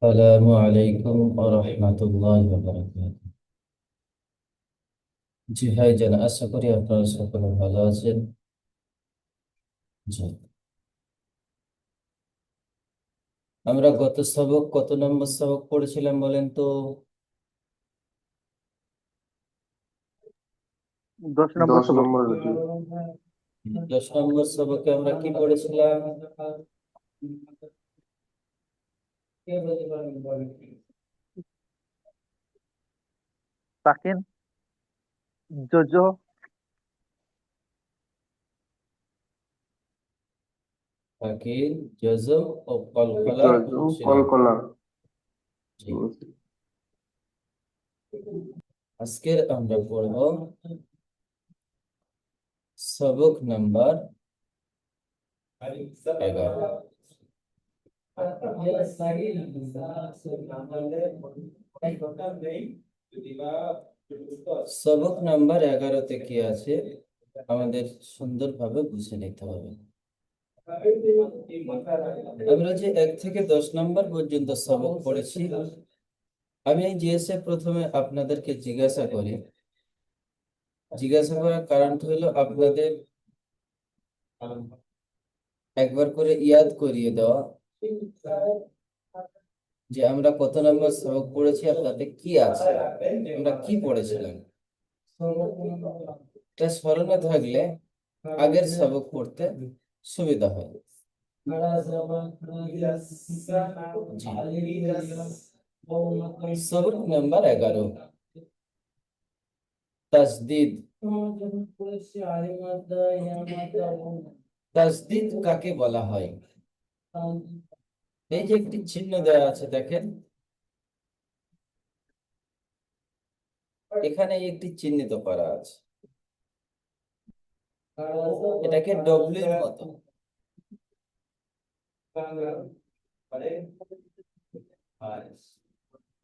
আসসালামু আলাইকুম ওয়া রাহমাতুল্লাহি ওয়া বারাকাতুহু। জি ভাইজান, আশা করি আপনারা সকলে ভালো আছেন। জি, আমরা গত সবক কত নম্বর সবক পড়েছিলাম বলেন তো? 10 নম্বর দশ সবক। নম্বর হুজুর। 10 নম্বর সবকে আমরা কি পড়েছিলাম? সাকিন, জোজো, ফাকির, জজম ও কলকলা জজম পড়ছিলাম। কলকলা। জি, আজকের আমরা পড়ব সবক নাম্বার 11। সবক নাম্বার 11-তে কি আছে আমাদের সুন্দরভাবে বুঝে নিতে হবে। আমরা যে 1 থেকে 10 নম্বর পর্যন্ত সবক পড়েছি, আমি জিএসএ প্রথমে আপনাদেরকে জিজ্ঞাসা করার কারণটা হলো আপনাদের একবার করে ইয়াদ করিয়ে দেওয়া যে আমরা কত নম্বর সবক পড়েছি আর তাতে কি আছে, আমরা কি পড়েছিলাম। এটা স্মরণে থাকলে আগের সবক পড়তে সুবিধা হয়। জি, সবক নাম্বার 11, তাসদিদ। তাসদিদ কাকে বলা হয়? এই যে একটি চিহ্ন দেওয়া আছে দেখেন, এখানে একটি চিহ্নিত করা আছে, এটাকে ডব্লিউ এর মতো।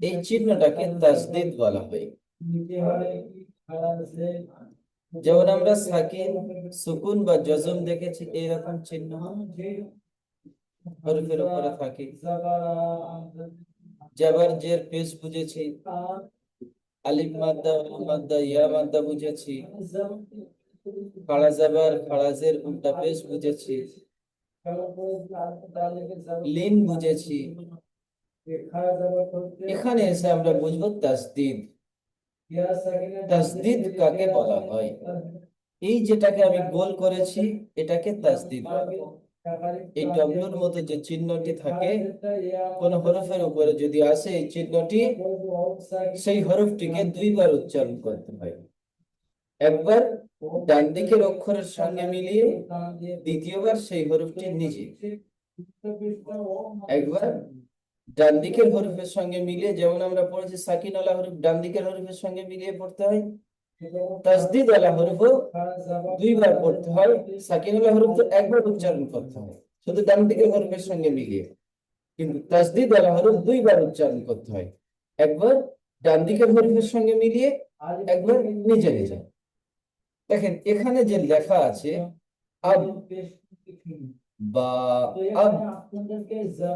এই চিহ্নটাকে তাসদিদ বলা হয়। যেমন আমরা সাকিন, সুকুন বা জজম দেখেছি, এইরকম চিহ্ন হরফের উপরে থাকে। জাবার জের পেশ বুঝেছি, আলিফ মাদ্দা, ওয়াও মাদ্দা, ইয়া মাদ্দা বুঝেছি, খাড়া জাবার খাড়া জের উল্টা পেশ বুঝেছি, লিন বুঝেছি। এখানে এসে আমরা বুঝবো তাসদিদ। তাসদিদ কাকে বলা হয়? এই যেটাকে আমি গোল করেছি এটাকে তাসদিদ বলে। এই ডব্লুর মতো যে চিহ্নটি থাকে কোন হরফের উপরে যদি আসে এই চিহ্নটি, সেই হরফটিকে 2বার উচ্চারণ করতে হয়। একবার ডান দিকের অক্ষরের সঙ্গে মিলিয়ে, দ্বিতীয়বার সেই হরফটি নিজে। একবার ডান দিকের হরফের সঙ্গে মিলিয়ে, যেমন আমরা পড়েছি সাকিন আলা হরফ ডান দিকের হরফের সঙ্গে মিলিয়ে পড়তে হয়, তাসদিদ আলা হরফও 2বার পড়তে হয়। সাকিন আলা হরফ তো একবার উচ্চারণ করতে হয় শুধু ডান দিকের হরফের সঙ্গে মিলিয়ে, কিন্তু তাসদিদ আলা হরফ 2বার উচ্চারণ করতে হয়। একবার ডান দিকের হরফের সঙ্গে মিলিয়ে, একবার নিজে নিজে। দেখেন এখানে যে লেখা আছে আব বা আব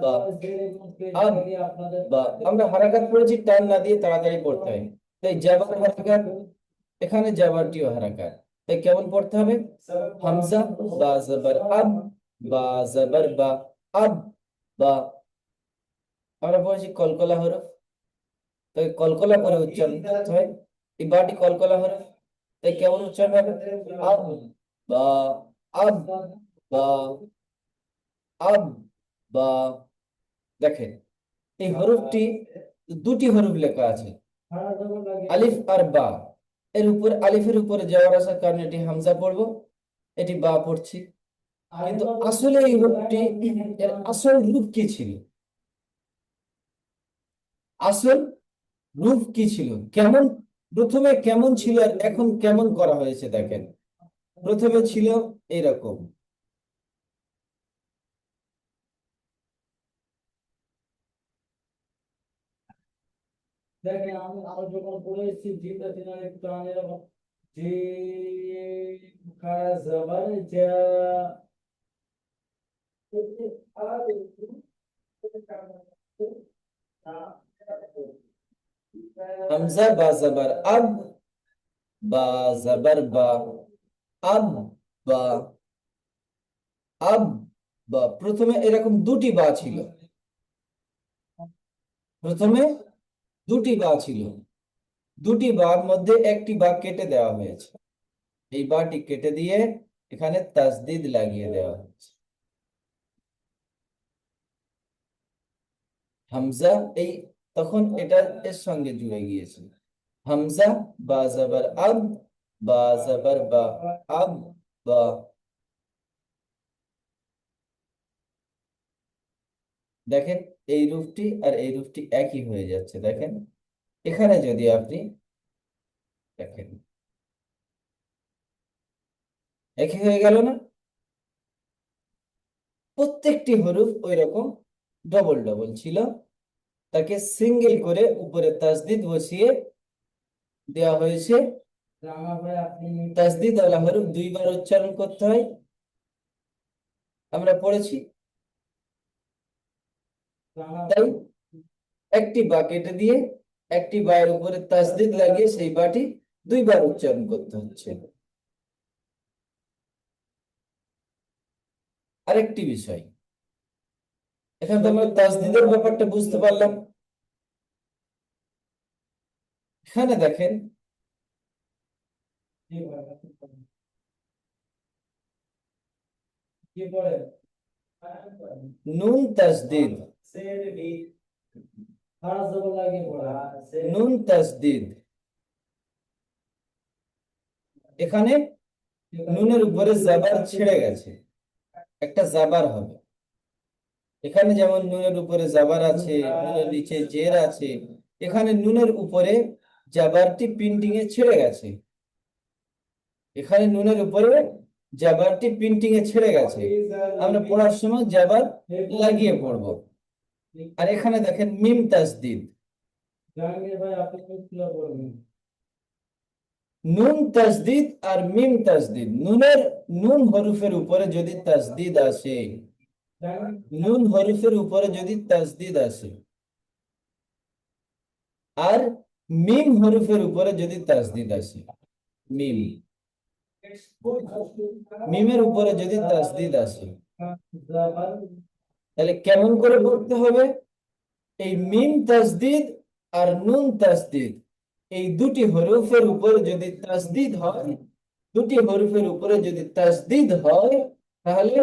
বা আব বা, আমরা হারাকাত পড়েছি টান না দিয়ে তাড়াতাড়ি পড়তে হয়, তাই জাবার হারাকাত, এখানে জাবারটিও হারাকাত। তাই কেমন পড়তে হবে? হামজা বা জবর আব বা জবর বা, আব বা। আমরা পড়েছি কলকলা হরফ, তাই কলকলা করে উচ্চারণ করতে হয়। এই বাটি কলকলা হরফ, তাই কেমন উচ্চারণ হবে? আব বা, আব বা, আব বা। দেখেন এই হরফটি, দুটি হরফ লেখা আছে, আলিফ আর বা। এর উপর আলিফের উপরে যাওয়ার আসার কারণে এটি হামজা পড়বো, এটি বা পড়ছি। কিন্তু আসলে এই হরফটি, এর আসল রূপ কি ছিল? আসল রূপ কি ছিল, কেমন, প্রথমে কেমন ছিল আর এখন কেমন করা হয়েছে দেখেন। প্রথমে ছিল এরকম, হামজা বা জাবার আব, বা জাবার বা, আব বা, আব বা। প্রথমে এরকম দুটি বা ছিল, প্রথমে দুটি বা ছিল, দুটি বার মধ্যে একটি বা কেটে দেওয়া হয়েছে। এই বাটি কেটে দিয়ে এখানে তাসদিদ লাগিয়ে দেওয়া হয়েছে। হামজা এই তখন এটা এর সঙ্গে জুড়ে গিয়েছে। হামজা বা জাবার আব, বা জাবার বা, আব বা। দেখেন এই রূপটি আর এই রূপটি একই হয়ে যাচ্ছে। দেখেন এখানে যদি আপনি দেখেন, একই হয়ে গেল না? প্রত্যেকটি হরফ ওই রকম ডবল ডবল ছিল, তাকে সিঙ্গেল করে উপরে তাসদিদ বসিয়ে দেওয়া হয়েছে। তাসদিদ আলা হরফ দুইবার উচ্চারণ করতে হয়, আমরা পড়েছি। তাই একটি বা কেটে দিয়ে একটি বায়ের উপরে তাসদিদ লাগিয়ে সেই বাটি দুইবার উচ্চারণ করতে হচ্ছে। আরেকটি বিষয়, এখানে তো আমরা তাসদিদের ব্যাপারটা বুঝতে পারলাম। এখানে দেখেন নুন তাসদিদ, নুন তাসদিদ। এখানে নুনের উপরে জাবার ছেড়ে গেছে, একটা জাবার হবে। এখানে যেমন নুনের উপরে জাবার আছে, নুনের নিচে জের আছে, এখানে নুনের উপরে জাবারটি প্রিন্টিং এ ছেড়ে গেছে। এখানে নুনের উপরে জাবারটি প্রিন্টিং এ ছেড়ে গেছে, আমরা পড়ার সময় জাবার লাগিয়ে পড়বো। আর এখানে দেখেন মিম তাসদিদ, নুন তাসদিদ আর মিম তাসদিদ। নুন হরফের উপরে যদি তাসদিদ আসে, নুন হরফের উপরে যদি তাসদিদ আসে, আর মিম হরফের উপরে যদি তাসদিদ আসে, মিম, মিমের উপরে যদি তাসদিদ আসে, তাহলে কেমন করে পড়তে হবে? এই মিম তাসদিদ আর নুন তাসদিদ, এই দুটি হরফের উপরে যদি তাসদিদ হয়, দুটি হরফের উপরে যদি তাসদিদ হয়, তাহলে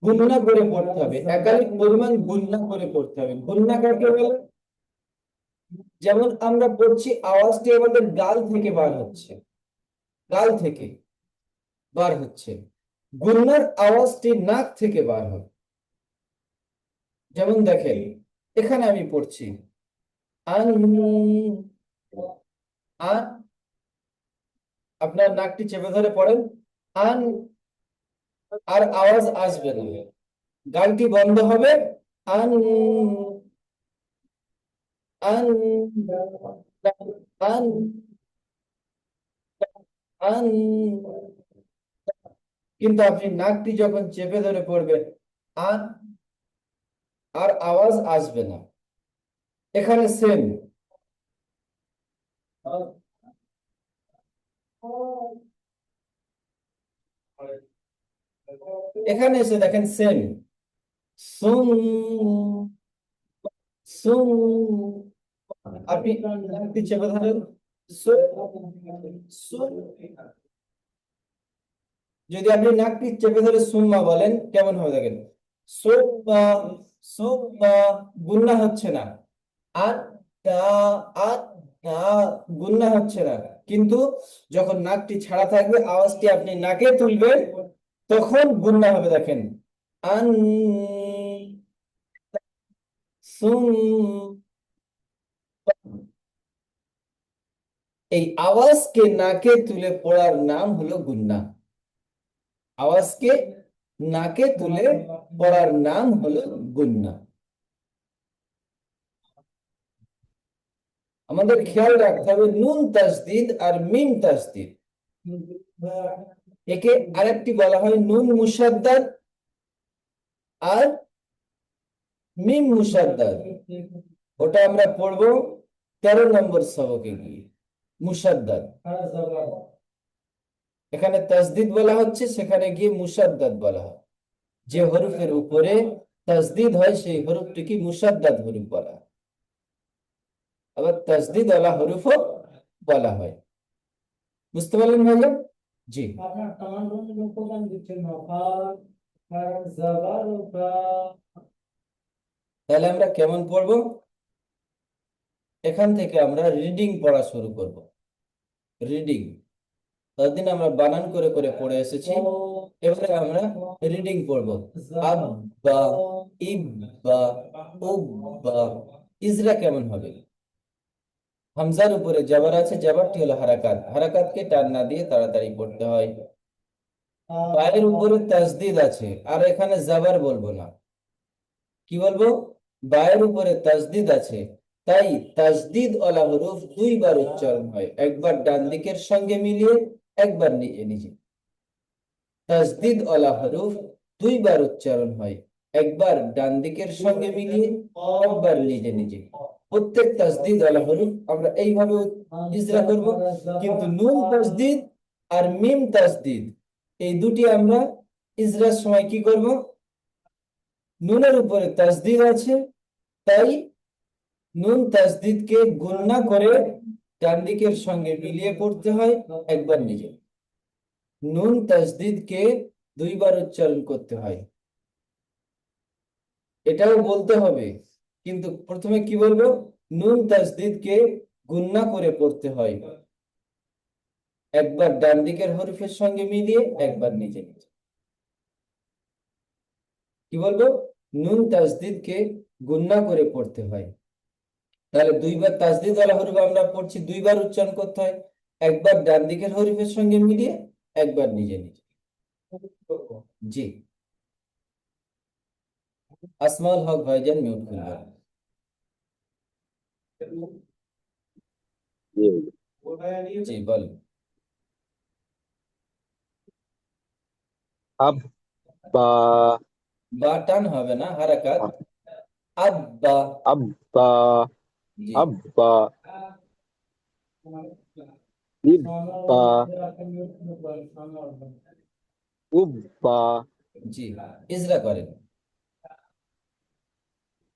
গুণনা করে পড়তে হবে, একাধিক পরিমাণ গুণনা করে পড়তে হবে। গুণনা কাকে বলে? যেমন আমরা পড়ছি, আওয়াজটি আমাদের গাল থেকে বার হচ্ছে, গাল থেকে বার হচ্ছে, গুণনার আওয়াজটি নাক থেকে বার হবে। যেমন দেখেন এখানে আমি পড়ছি আন, আন, আপনার নাকটি চেপে ধরে পড়েন আন, আর আওয়াজ আসবে না, গালটি বন্ধ হবে। আন, আন, আন, আন। কিন্তু আপনি নাকটি যখন চেপে ধরে পড়বেন আন, আর আওয়াজ আসবে না। এখানে সেম, এখানে এসে দেখেন সেম, সুম, সুম। আপনি নাকটি চেপে ধরেন সু, সু। যদি আপনি নাকটি চেপে ধরে সুম্মা বলেন কেমন হবে দেখেন, সুম্মা, সুম্মা, গুন্না হচ্ছে না। আর টা, আর টা, গুন্না হচ্ছে না। কিন্তু যখন নাকটি ছাড়া থাকবে, আওয়াজটি আপনি নাকে তুলবেন, তখন গুন্না হবে। দেখেন আন, সুম। এই আওয়াজকে নাকে তুলে পড়ার নাম হলো গুন্না। আওয়াজকে নাকে তুলে পড়ার নাম হলো গুন্না। আমাদের খেয়াল রাখতে হবে নুন তাসদিদ আর মিম তাসদিদ, একে আরেকটি বলা হয় নুন মুসাদ্দাদ আর মিম মুসাদ্দাদ। ওটা আমরা পড়বো 13 নম্বর সবকে গিয়ে মুসাদ্দাদ, এখানে তাসদিদ বলা হচ্ছে, সেখানে গিয়ে মুসাদ্দাদ বলা হয়। যে হরফের উপরে তাসদিদ হয় সেই হরফটিকে মুসাদ্দাদ হরফ বলা হয়, আবার তাসদিদ ওয়ালা হরফও বলা হয়। বুঝতে পারলেন ভাইয়া? জি। তাহলে আমরা কেমন পড়বো? এখান থেকে আমরা রিডিং পড়া শুরু করব। রিডিং ততদিন আমরা বানান করে করে পড়ে এসেছি, এবারে আমরা রিডিং পড়বো। আব্বা, ইব্বা, উব্বা। ইজরা কেমন হবে? হামজার উপরে জাবার আছে, জাবারটি হলো হারাকাত, হারাকাতকে টান না দিয়ে তাড়াতাড়ি পড়তে হয়। পায়ের উপরে তাসদিদ আছে, আর এখানে জাবার বলবো না, কি বলবো? বায়ের উপরে তাসদিদ আছে, তাই তাসদিদ ওয়ালা হরফ দুইবার উচ্চারণ হয়, একবার ডান দিকের সঙ্গে মিলিয়ে, একবার নিজে নিজে। তাসদিদ ওয়ালা হরফ দুইবার উচ্চারণ হয়, একবার ডান দিকের সঙ্গে মিলিয়ে, একবার নিজে নিজে। প্রত্যেক তাসদিদ ওয়ালা হরফ আমরা এইভাবে ইজরা করব, কিন্তু নুন তাসদিদ আর মিম তাসদিদ এই দুটি আমরা ইজরার সময় কি করব? নুনের উপরে তাসদিদ আছে, তাই নুন তাসদিদকে গুণনা করে ডান দিকের সঙ্গে মিলিয়ে পড়তে হয়, একবার নিজে। নুন তাসদিদকে দুইবার উচ্চারণ করতে হয়, এটাও বলতে হবে, কিন্তু প্রথমে কি বলবো? নুন তাসদিদকে গুণনা করে পড়তে হয়, একবার ডান দিকের হরফের সঙ্গে মিলিয়ে, একবার নিজে নিজে। কি বলবো? নুন তাসদিদকে গুণনা করে পড়তে হয়, তাহলে দুইবার তাসদিদ ওয়ালা হরফ আমরা পড়ছি, দুইবার উচ্চারণ করতে হয়, একবার ডান দিকের হরফের সঙ্গে মিলিয়ে, একবার নিজে নিজে। জি। আসমাউল হক ভাইজান মিউট করবেন। জি বলেন। আব্বা, বা টান হবে না, হারাকাত। আব্বা। আব্বা, জি। আব্বা, ইব্বা, উব্বা। জি, ইজরা করেন।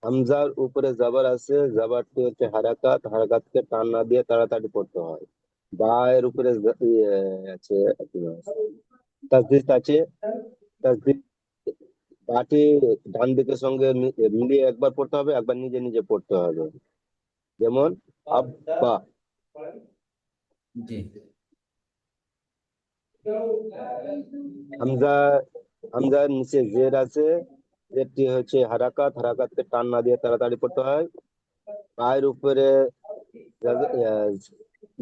হামজার উপরে জাবার আছে, জাবারটি হচ্ছে হারাকাত, হারাকাতকে টান না দিয়ে তাড়াতাড়ি পড়তে হয়। বা এর উপরে আছে আপনার তাসদিদ আছে, তাসদিদ বাটি ডান দিকের সঙ্গে মিলিয়ে একবার পড়তে হবে, একবার নিজে নিজে পড়তে হবে। যেমন আব্বা। জি। হামজা, হামজার নিচে জের আছে, জেরটি হচ্ছে হারাকাত, হারাকাতকে টান না দিয়ে তাড়াতাড়ি পড়তে হয়। পায়ের উপরে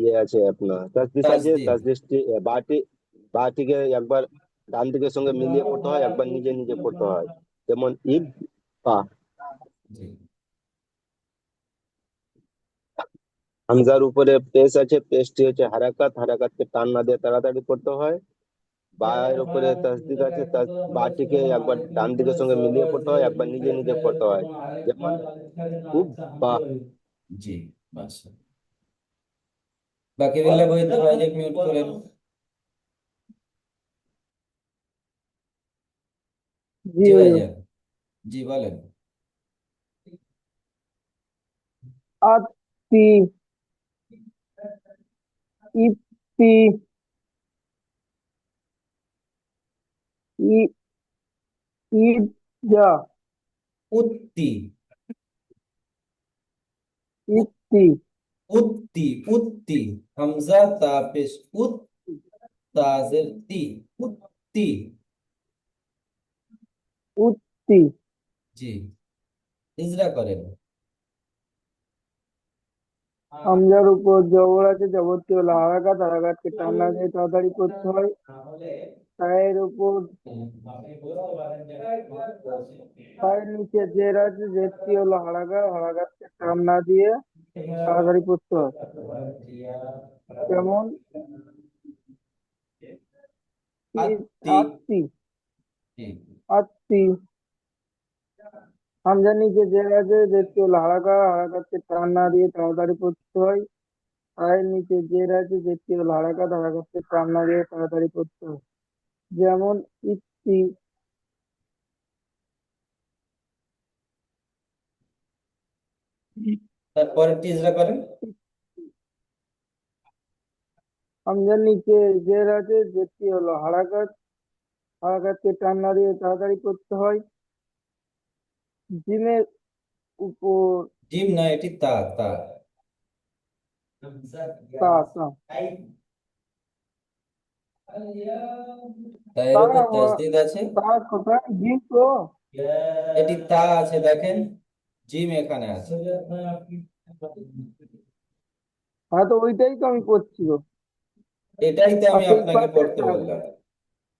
ইয়ে আছে আপনার তাসদিদ আছে, তাসদিদ। তাসদিদটি বাটি, বাটিকে একবার ডান দিকের সঙ্গে মিলিয়ে পড়তে হয়, একবার নিজে নিজে পড়তে হয়। যেমন ইব পা। জি। হামজার উপরে পেশ আছে, পেশটি হচ্ছে হারাকাত, হারাকাতকে টান না দিয়ে তাড়াতাড়ি পড়তে হয়। বায়ের উপরে তাসদিদ আছে, বাটিকে একবার ডান দিকের সঙ্গে মিলিয়ে পড়তে হয়, একবার নিজে নিজে পড়তে হয়। যেমন উব বা। জি, মাশাআল্লাহ। বাকি বিল্লাহ বৈদ্য ভাইজান মিউট করেন। জি জি হুজুর। ভাইজান। জি বলেন। আত্তি, ইপ্তি, ই, ইদা, উত্তি। ইপ্তি, উত্তি, উত্তি। হামজা তা পেশ উত, তাজের তি, উত্তি। উত্তি। জি, ইজরা করেন। হামজার উপর জবর আছে, জবরটি হলো হারাকাত, হারাকাতকে টান না দিয়ে তাড়াতাড়ি করতে হয়। পায়ের উপর, পায়ের নিচে জের আছে, জেরটি হলো হারাকাত, হারাকাতকে টান না দিয়ে তাড়াতাড়ি করতে হয়। যেমন আত্তি। আত্তি, জি। আত্তি, হামজার নিচে জের আছে, জেরটি হলো হারাকাত, হারাকাতকে টান না দিয়ে তাড়াতাড়ি পড়তে হয়। আয়ের নিচে জের আছে, জেরটি হলো হারাকাত, হারাকাতকে টান না দিয়ে তাড়াতাড়ি পড়তে হয়। যেমন ইত্তি। তারপরে টিজরা করেন। হামজার নিচে জের আছে, জেরটি হলো হারাকাত, হারাকাতকে টান না দিয়ে তাড়াতাড়ি পড়তে হয়। জিমের উপর জিম না, এটি তা তা। তা তা তা এর তা উপর তাসদিদ আছে। তা কোথায়? জিম তো। এটি তা আছে, দেখেন জিম এখানে আছে। হ্যাঁ, তো ওইটাই তো আমি পড়ছি গো। এটাই তো আমি আচ্ছা, এই আপনাকে পাশে পড়তে একটা আছে। বললাম।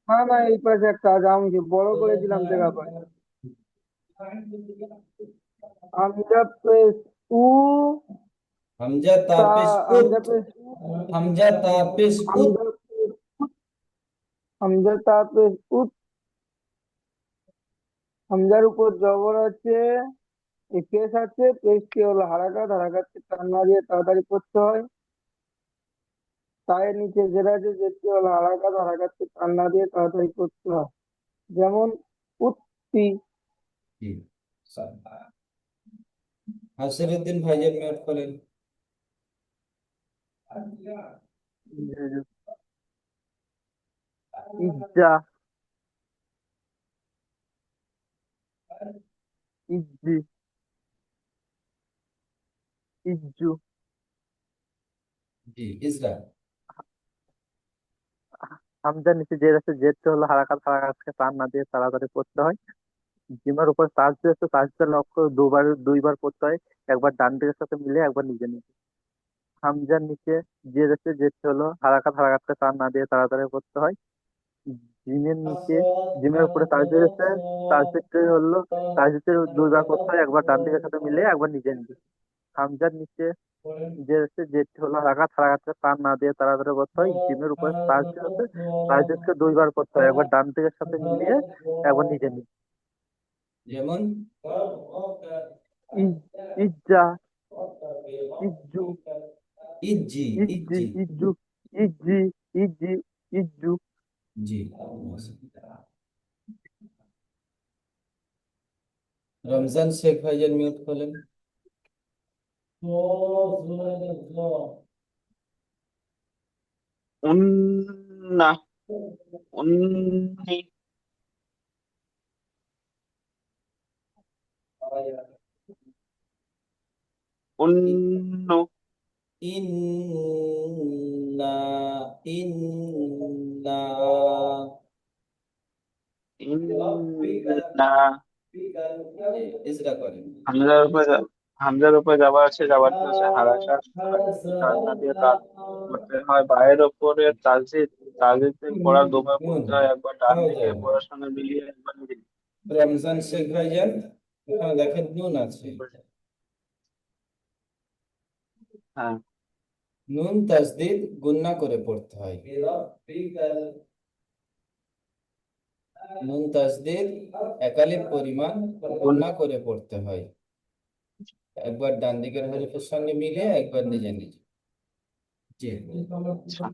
না না, এই পাশে একটা আছে, আমি যে বড় করে দিলাম দেখা পাই। হামজা পেশ উ, হামজা তা তা। পেশ উত। হামজা পেশ উ, হামজা তা পেশ উত। হামজা পেশ উত, হামজা তা পেশ উত। হামজার উপর জবর আছে, এই পেশ আছে, পেশটি হলো হারাকাত, হারাকাতকে টান না দিয়ে তাড়াতাড়ি পড়তে হয়। তায়ের নিচে জের আছে, জেরটি হলো হারাকাত, হারাকাতকে টান না দিয়ে তাড়াতাড়ি পড়তে হয়। যেমন উত্তি। জি। হাসিরুদ্দিন ভাইজান মিউট করেন। ইজ্জা, ইজ্জি, ইজ্জু। জি, ইজরা। হামজার নিচে জের আছে, জেরটি হলো হারাকাত, হারাকাতকে টান না দিয়ে তাড়াতাড়ি পড়তে হয়। জিমার উপর তাসদিদ আছে, তাসদিদের অক্ষর দুইবার পড়তে হয়। একবার ডান দিকের সাথে মিলে, একবার নিজে নিজে। হামজার নিচে জের আছে, জেরটি হলো হারাকাত, হারাকাতকে টান না দিয়ে তাড়াতাড়ি পড়তে হয়। জিমের নিচে, জিমের উপরে তাসদিদ আছে, তাসদিদটি হলো, তাসদিদের দুইবার পড়তে হয়, একবার ডান দিকের সাথে মিলে, একবার নিজে নিজে। হামজার নিচে জের আছে, জেরটি হলো হারাকাত, হারাকাতকে টান না দিয়ে তাড়াতাড়ি পড়তে হয়। জিমের উপরে তাসদিদ আছে, তাসদিদকে দুইবার পড়তে হয়, একবার ডান দিকের সাথে মিলিয়ে, একবার নিজে নিজে। যেমন ইজ, ইজ্জা, ইজ্জু, ইজ্জি। ইজ্জি, ইজ্জি। ইজ্জু, ইজ্জি, ইজ্জি, ইজ্জু। জি। রমজান শেখ ভাইজান মিউট করেন। উন্না, উন্নি, উন্নু, ইন্না। ইন্না। ইন্না। ইজরা করেন। হামজার উপরে হামজার উপরে যাবার আছে, যাবারটা হচ্ছে হারাকাত, হারাকাতকে টান না দিয়ে করতে হয়। বায়ের উপরে তালজিদ, তালজিদকে পড়া দুবার নুন। পড়তে হয়, একবার ডান হয়ে দিকে যায়। পড়ার সঙ্গে মিলিয়ে, একবার নিজে। রমজান শেখ ভাইজান, এখানে দেখেন নুন আছে। হ্যাঁ, নুন তাসদিদ গুন্না করে পড়তে হয়। নুন তাসদিদ একালিপ পরিমাণ গুন্না করে পড়তে হয়। একবার ডান দিকের হরফের সঙ্গে মিলে, একবার নিজে নিজে। জি। আচ্ছা।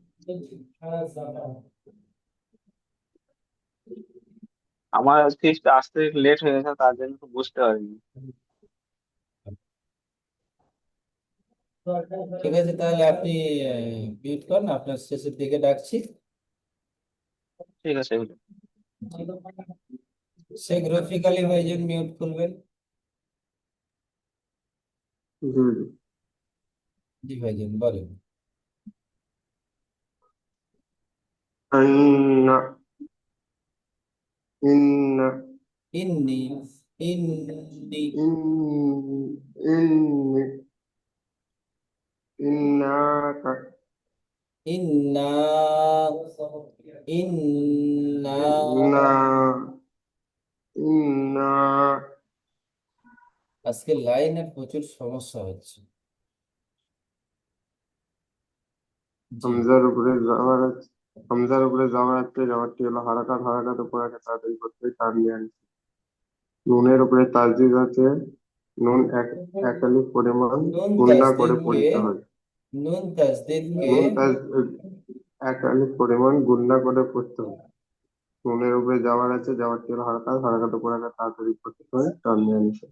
আমার আজকে একটু আসতে লেট হয়ে গেছে, তার জন্য একটু বুঝতে পারিনি। ঠিক আছে, তাহলে আপনি মিউট করেন, আপনার শেষের দিকে ডাকছি। ঠিক আছে। শেখ রফিক আলী ভাইজান মিউট করবেন। জি। জি ভাইজান বলেন। ইন্না, ইন্না, ইন্নি। ইন্নি। ইন্নি, ইন্নাকা, ইন্না। ইন্না। ইন্না, ইন্না। আজকে লাইনের প্রচুর সমস্যা হচ্ছে। জি। হামজার উপরে যাওয়ার আছে, যাওয়ারটি হলো হারাকাত, হারাকাতের উপর তাড়াতাড়ি করতে হয়, টান দিয়ে আনছি। নুনের উপরে তাসদিদ আছে, নুন এক আলিফ পরিমাণ নুন গুণনা করে তাসদিদকে পড়িতে হয়। নুন তাসদিদকে নুন এক আলিফ পরিমাণ গুণনা করে পড়তে হয়। নুনের উপরে যাওয়ার আছে, যাওয়ারটি হলো হারাকাত, হারাকাত উপর আগে তাড়াতাড়ি পড়তে হয়, টানিয়া নিষেধ।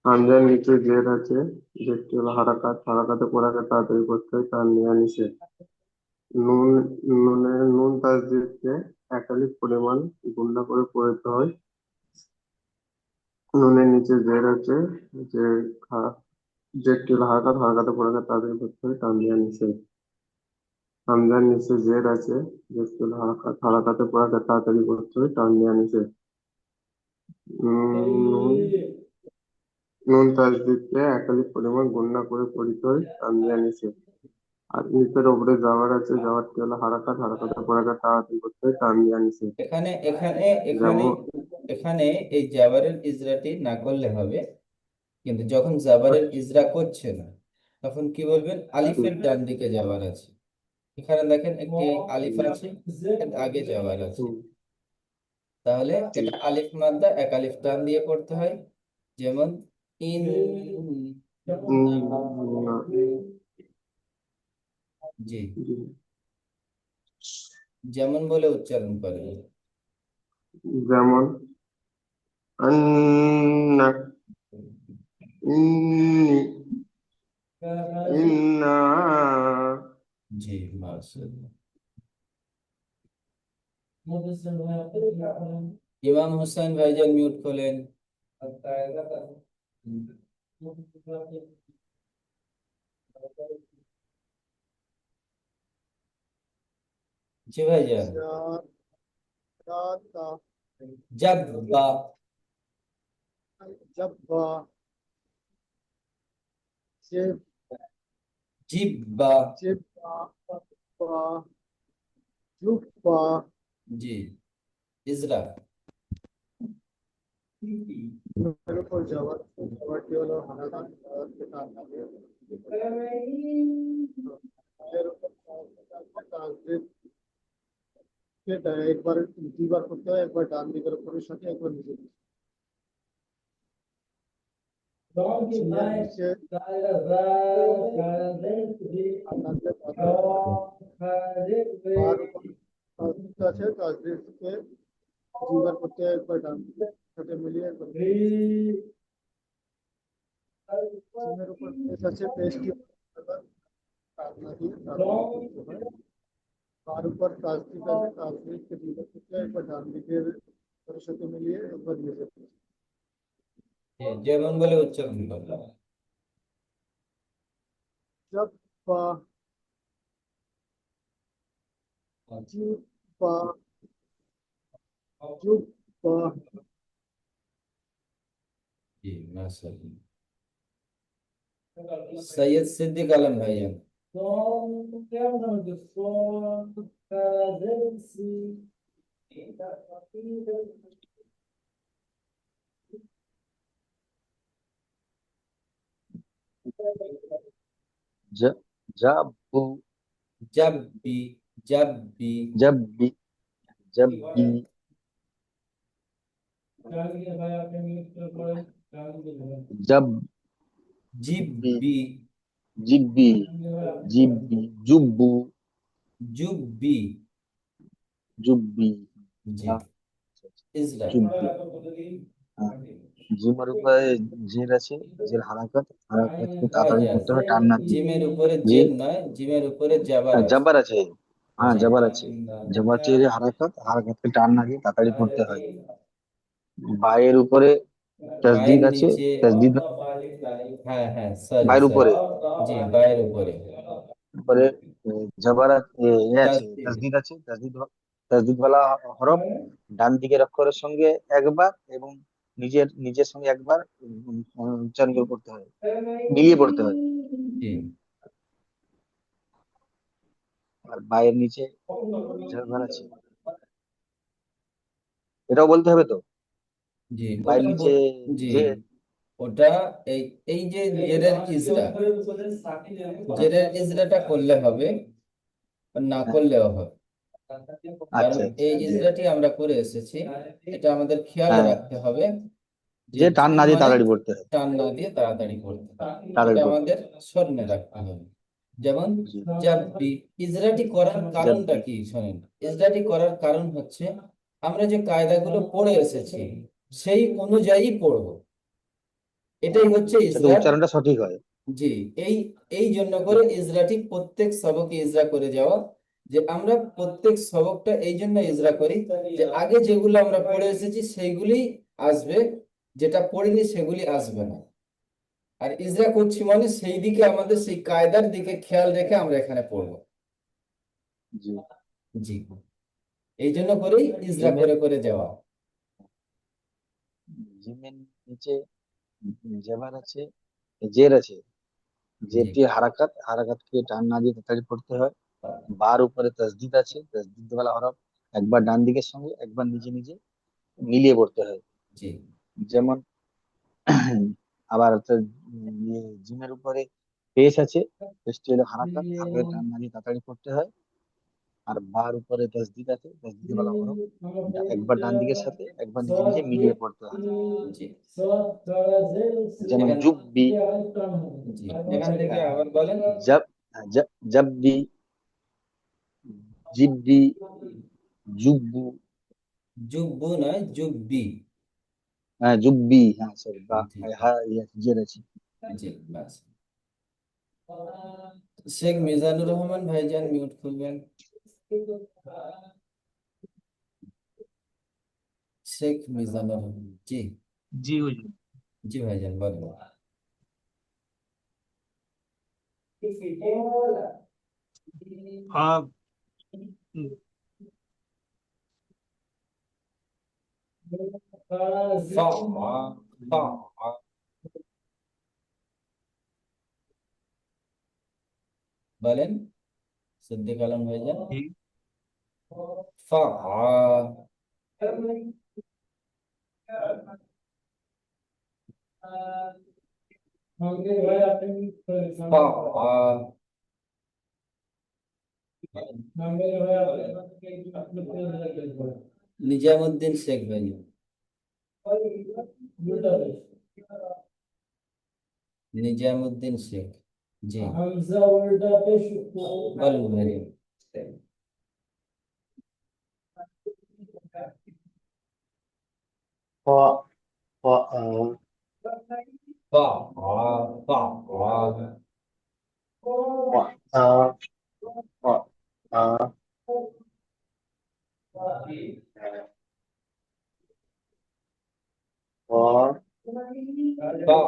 হামজার নিচে জের আছে, জেরটি হলো হারাকাত, হারাকাতে পড়ে আগে তাড়াতাড়ি পড়তে হয়, টানিয়া নিষেধ। নুন নুন তাসদিদকে এক আলিফ পরিমাণ গুণনা করে পড়তে হয়। নুনের নিচে জের আছে, যে জেরটি হলো হারাকাত, হারাকাতে পড়ে আগে তাড়াতাড়ি পড়তে হয়, টানিয়া নিষেধ। হামজার নিচে জের আছে, জেরটি হলো হারাকাত, হারাকাতে পড়ে আগে তাড়াতাড়ি পড়তে হয়, টানিয়া নিষেধ। নুন নুন তাসদিদকে এক আলিফ পরিমাণ গুণনা করে পড়িতে হয়, টানিয়া নিষেধ। আর ইফের উপরে যাওয়ার আছে, যাওয়ারটি হলো হারাকাত, হারাকাতে পড়ে আগে তাড়াতাড়ি করতে হয়, টানিয়া নিষেধ। এখানে এখানে এখানে যেমন এখানে এই জাবারের ইজরাটি না করলে হবে, কিন্তু যখন জাবারের ইজরা করছে না তখন কি বলবেন? আলিফের ডান দিকে জাবার আছে, এখানে দেখেন একটি আলিফ আছে, এর আগে জাবার আছে, হুম, তাহলে জি, এটা আলিফ মাদ্দা এক আলিফ টান দিয়ে করতে হয়। যেমন ইন, না, জি, জি, যেমন বলে উচ্চারণ করে। যেমন আন্না, ইন্নি, ইন্না। জি, মাশাআল্লাহ। ইমাম হোসেন ভাইজান মিউট খোলেন। জি ভাইজান। জাব্বা, जब्बा, जिब, জিব্বা, जिब्बा, बा, जुब्बा, জি, ইজরা। मेरे ऊपर जबर जबरटी হলো হানাদান के नाम দিয়ে এর উপর তাসদিদ কে একবার দুইবার করতে হয়, একবার ডান দিকের উপরের সাথে, একবার নিচের দিকে। সিনের নিচে আন্নাতে আর উপর তাসদিদ আছে, তাসদিদকে দুইবার করতে হয়, একবার ডান দিকের সাথে মিলিয়ে, একবার সিনের উপর পেশ আছে, পেশটি কান্না দিয়ে তারপরে করতে হয়। তার উপর তাসদিদ আছে, তাসদিদকে দুইবার করতে হয়, একবার ডান দিকের সাথে মিলিয়ে, একবার নিচের দিকে। জি, যেমন বলে উচ্চারণ করে। जब पा जीप पा जुब पा জি, মাশাআল্লাহ। সৈয়দ সিদ্দিক আলম ভাইজান। ज- जब জাব্বি, জাব্বি, जब भी जब भी जब भी জিব্বি, जिब्बी जिब्बी जुब्बू জুব্বি, जुब्बी জি, हाँ, ইজরা। जुब्बी हाँ। জিমের উপরে জের আছে, জের হারাকাত, হারাকাতকে তাড়াতাড়ি ভাইজান, করতে হয় টান না দিয়ে। জিমের উপরে জি, জের নয়, জিমের উপরে জাবার আছে। জাবার আছে, হ্যাঁ জি, জাবার আছে। জাবার চেয়ে হারাকাত, হারাকাতকে টান না দিয়ে তাড়াতাড়ি করতে হয়। বায়ের উপরে তাসদিদ পায়ের আছে, নিচে, তাসদিদ হ্যাঁ হ্যাঁ, সরি বায়ের সরি, উপরে, জি, পায়ের উপরে উপরে জাবার আছে, তাসদিদ। তাসদিদ আছে, তাসদিদ ওয়ালা হরফ ডান দিকের অক্ষরের সঙ্গে একবার এবং নিজের নিজের সঙ্গে একবার উচ্চারণ করে পড়তে হয়, মিলিয়ে পড়তে হয়। জি, আর বায়ের নিচে জাবার আছে, এটাও বলতে হবে তো। জি, বায়ের নিচে জি, যে ওটা এই এই যে জেরের ইজরা, জেরের ইজরাটা করলে হবে, আর না হ্যাঁ, করলেও হবে। কারণ আচ্ছা এই জি ইজরাটি আমরা করে এসেছি, এটা আমাদের খেয়ালে হ্যাঁ রাখতে হবে যে যে টান জুম না দিয়ে মানে তাড়াতাড়ি পড়তে হয় টান না দিয়ে তাড়াতাড়ি করতে হবে, তাড়াতাড়ি এটা পড়তে আমাদের স্মরণে রাখতে হবে। যেমন জি জাব্বি, ইজরাটি করার কারণটা জব্বি কি শোনেন। ইজরাটি করার কারণ হচ্ছে আমরা যে কায়দাগুলো পড়ে এসেছি সেই অনুযায়ী পড়বো, এটাই হচ্ছে যাতে ইজরার। উচ্চারণটা সঠিক হয় জি, এই এই জন্য করে ইজরাটি প্রত্যেক সবকে ইজরা করে যাওয়া, যে আমরা প্রত্যেক সবকটা এই জন্য ইজরা করি যে আগে যেগুলো আমরা পড়ে এসেছি সেইগুলি আসবে, যেটা পড়িনি সেগুলি আসবে না। আর ইজরা করছি মানে সেই দিকে আমাদের সেই কায়দার দিকে খেয়াল রেখে আমরা এখানে পড়বো। জি জি, এই জন্য করেই ইজরা জিমের করে করে যাওয়া। জিমের নিচে জেবার আছে জের আছে জি, জেরটি হারাকাতকে টান না দিয়ে তাড়াতাড়ি পড়তে হয় বার উপরে তাসদিদ আছে তাসদিদ ওয়ালা হরফ একবার ডান দিকের সঙ্গে একবার নিজে নিজে মিলিয়ে পড়তে হয় জি, যেমন আবার জিমের উপরে পেশ আছে পেশটি হলো হারাকাত টান না দিয়ে তাড়াতাড়ি পড়তে হয় আর বার উপরে তাসদিদ আছে তাসদিদ ওয়ালা হরফ একবার ডান দিকের সাথে একবার নিজে নিজে মিলিয়ে পড়তে হয় জি, যেমন এখান জুব্বি জি, এখান থেকে আবার বলেন। জব জব্বি জিব্বি জুব্বু জুব্বু নয়, জুব্বি। হ্যাঁ জুব্বি হ্যাঁ সরি বা জি, হ্যাঁ জের আছে জি, বাস। শেখ মিজানুর রহমান ভাইজান মিউট করবেন। শেখ মিজানুর রহমান, জি। জি হুজুর। জি ভাইজান বলেন। আহ, উম, ফা, ফা, বলেন সিদ্দিক আলম ভাইজান। জি ফা, ফা, নিজামুদ্দিন শেখ ভাইজান। নিজামুদ্দিন শেখ, জি বলুন ভাইজান। ف ف ফা, ফা, ف ف ফা।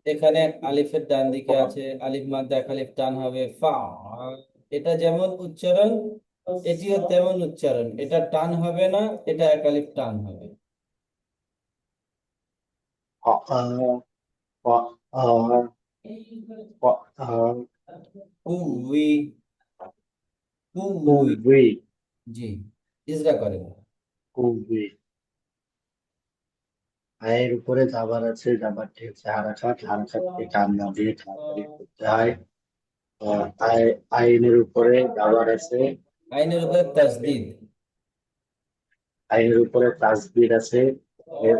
এখানে আলিফের ডান দিকে আছে আলিফ মাদ্দা এক আলিফ টান হবে ফা। এটা যেমন উচ্চারণ এটিও তেমন উচ্চারণ, এটা টান হবে না, এটা এক আলিফ টান হবে। কুই, কুই, জি, ইজরা করেন। আয়ের উপরে জাবার আছে জাবারটি হচ্ছে হারাকাতকে টান না দিয়ে তাড়াতাড়ি করতে হয় আইনের উপরে জাবার আছে আইনের উপরে তাসদিদ। আইনের উপরে তাসবির আছে এর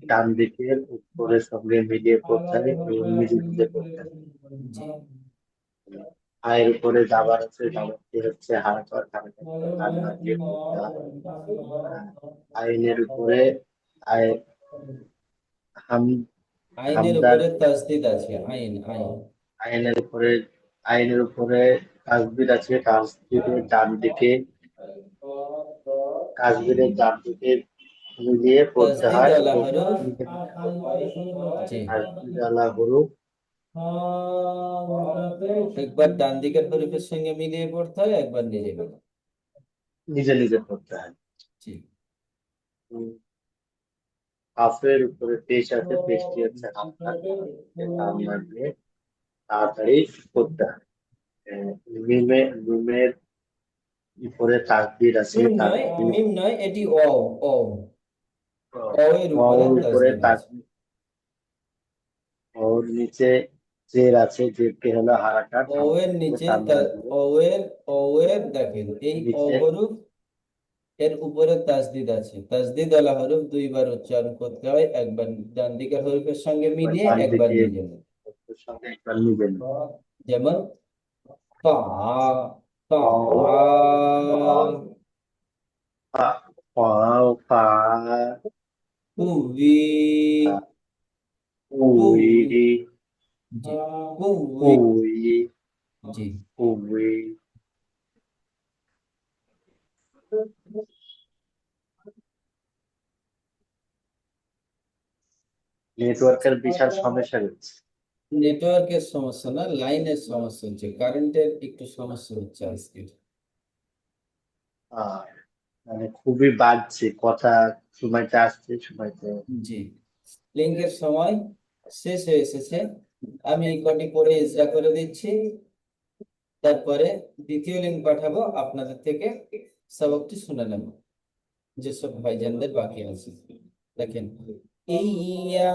ডান দিকের উপরের সঙ্গে মিলিয়ে পড়তে হয় এবং নিজে নিজে পড়তে হয় জি, আয়ের উপরে জাবার আছে জাবারটি হচ্ছে হারাকাতকে টান না দিয়ে পড়তে হয় আহ, আইনের উপরে আয় হাম আইনের হামদার উপরে তাসদিদ আছে, আইন আইন। আইনের উপরে আইনের উপরে তাসবির আছে তাসবিরের ডান দিকে মিলিয়ে পড়তে তাসদিদ হয় আলা এবং হরুফ, নিজে নিজে জি। তাসবির আলা হরুফ একবার ডান দিকের হরফের সঙ্গে মিলিয়ে পড়তে হয়, একবার নিজে নিজে। নিজে নিজে পড়তে হয় জি, উম, হাফের উপরে পেশ আছে পেশটি হচ্ছে হালকা টান না দিয়ে তাড়াতাড়ি পড়তে হয় মিমের উপরে তাসবির আছে তাসবির মিম নয়, এটি ও, ও, ও এর উপরে ওর উপরে তাসদিদ আছে। তাসবির ওর নিচে জের আছে, জেরকে হলো হারাকাত, ও এর নিচে টান না দিয়ে ও এর দেখেন এই ও নিচে হরফ এর উপরে তাসদিদ আছে, তাসদিদ ওয়ালা হরফ দুইবার উচ্চারণ করতে হয়, একবার ডান দিকের হরফের সঙ্গে একবার মিলিয়ে ডান একবার দিকে নিজে নিজে। হরফের সঙ্গে একবার নিজে নিজে। যেমন তা তা ফা, ফা, কুবি উই, কুবি জি কুবি উই, জি। উই। নেটওয়ার্কের বিশাল সমস্যা রয়েছে। নেটওয়ার্কের সমস্যা না, লাইনের সমস্যা হচ্ছে, কারেন্টের একটু সমস্যা হচ্ছে আজকে। আহ, মানে খুবই বাজছে কথা, সময়তে আসছে সময়তে। জি, লিঙ্কের সময় শেষ হয়ে এসেছে, আমি এই কটি পড়ে ইজরা করে দিচ্ছি, তারপরে দ্বিতীয় লিঙ্ক পাঠাবো, আপনাদের থেকে সবকটি শুনে নেব যেসব ভাইজানদের বাকি আছে। দেখেন ইয়া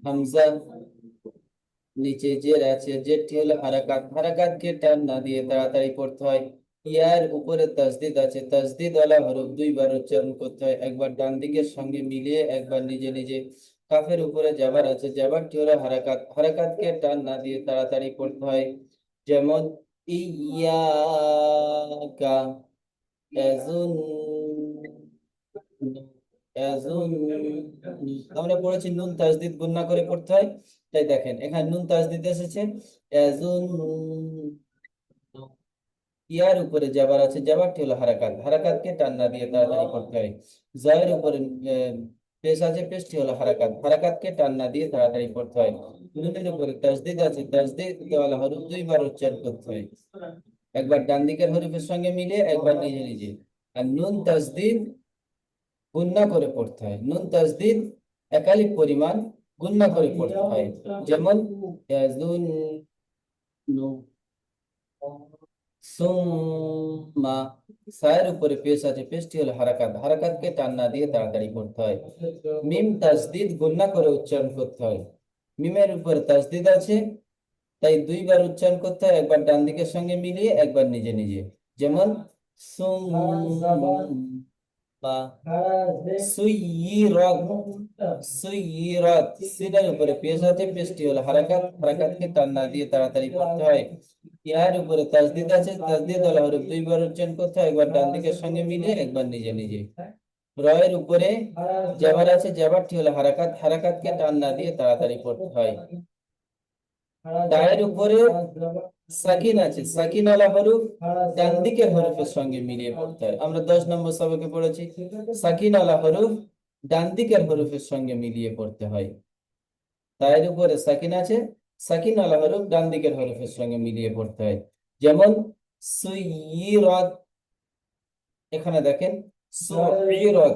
হামজা, নিচে জের আছে, জেরটি হলো হারাকাত, হারাকাতকে টান না দিয়ে তাড়াতাড়ি পড়তে হয়। ইয়ার উপরে তাসদিদ আছে, তাসদিদ ওয়ালা হরফ দুইবার উচ্চারণ করতে হয়, একবার ডান দিকের সঙ্গে মিলিয়ে একবার নিজে নিজে। কাফের উপরে জাবার আছে, জাবারটি হলো হারাকাত, হারাকাতকে টান না দিয়ে তাড়াতাড়ি পড়তে হয়। যেমন ইয়াকা আমরা পড়েছি নুন তাসদিদ গুণনা করে পড়তে হয়, তাই দেখেন এখানে নুন তাসদিদ এসেছে। এজুন, ইয়ার উপরে জাবার আছে, জাবারটি হলো হারাকাত, হারাকাতকে টান না দিয়ে তাড়াতাড়ি পড়তে হয়। জয়ের উপরে পেশ আছে, পেশটি হলো হারাকাত, হারাকাতকে টান না দিয়ে তাড়াতাড়ি পড়তে হয়। নুনের উপরে তাসদিদ আছে, তাসদিদ ওয়ালা হরফ দুইবার উচ্চারণ করতে হয়, একবার ডান দিকের হরফের সঙ্গে মিলিয়ে একবার নিজে নিজে। আর নুন তাসদিদ গুণনা করে পড়তে হয়, নুন তাসদিদ একালিক পরিমাণ গুণনা করে পড়তে হয়। যেমন ইয়াজুন্নু, সুম্মা, সায়ের উপরে পেশ আছে, পেশটি হলো হারাকাত, হারাকাতকে টান না দিয়ে তাড়াতাড়ি পড়তে হয়। মিম তাসদিদ গুণনা করে উচ্চারণ করতে হয়, মিমের উপরে তাসদিদ আছে, তাই দুইবার উচ্চারণ করতে হয়, একবার ডান দিকের সঙ্গে মিলিয়ে একবার নিজে নিজে। যেমন সুম্মা সুইয়িরাত, সুইয়িরাত, সিনের উপরে পেশ আছে, পেশটি হলো হারাকাত, হারাকাতকে টান না দিয়ে তাড়াতাড়ি পড়তে হয়। ইয়ার উপরে তাসদিদ আছে, তাসদিদ ওয়ালা হরফ দুইবার উচ্চারণ করতে হয়, একবার ডান দিকের সঙ্গে মিলিয়ে একবার নিজে নিজে। রয়ের উপরে জাবার আছে, জাবারটি হলো হারাকাত, হারাকাতকে টান না দিয়ে তাড়াতাড়ি পড়তে হয়। তায়ের উপরে সাকিন আছে, সাকিন ওয়ালা হরফ ডান দিকের হরফের সঙ্গে মিলিয়ে পড়তে হয়, আমরা 10 নম্বর সবকে পড়েছি, সাকিন ওয়ালা হরফ ডান দিকের হরফের সঙ্গে মিলিয়ে পড়তে হয়। তায়ের উপরে সাকিন আছে, সাকিন ওয়ালা হরফ ডান দিকের হরফের সঙ্গে মিলিয়ে পড়তে হয়। যেমন সুইয়িরাত, এখানে দেখেন সুইয়িরাত,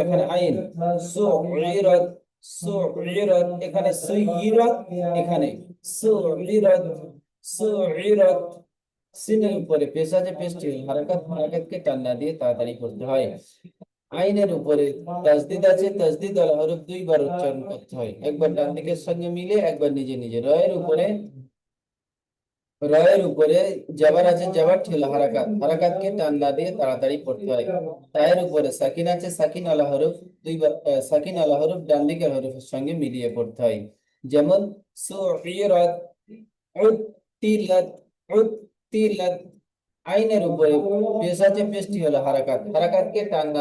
এখানে আইন, সুইয়িরাত, সুইয়িরাত, এখানে সুইয়িরাত, এখানে সুইয়িরাত, সুইয়িরাত। সিনের উপরে পেশ আছে, পেশটি হারাকাত, হারাকাতকে টান না দিয়ে তাড়াতাড়ি করতে হয়। আইনের উপরে তাসদিদ আছে, তাসদিদ ওয়ালা হরফ দুইবার উচ্চারণ করতে হয়, একবার ডান দিকের সঙ্গে মিলে একবার নিজে নিজে। রয়ের উপরে জাবার আছে, জাবারটি হলো হারাকাত, হারাকাতকে টান না দিয়ে তাড়াতাড়ি পড়তে হয়। তায়ের উপরে সাকিন আছে, সাকিন আলা হরফ দুইবার সাকিন আলা হরফ ডান দিকের হরফের সঙ্গে মিলিয়ে পড়তে হয়। যেমন সুইরাত, উত্তিলাত, উত্তিলাত। আইনের উপরে পেশ আছে, পেশটি হলো হারাকাত, হারাকাতকে টান না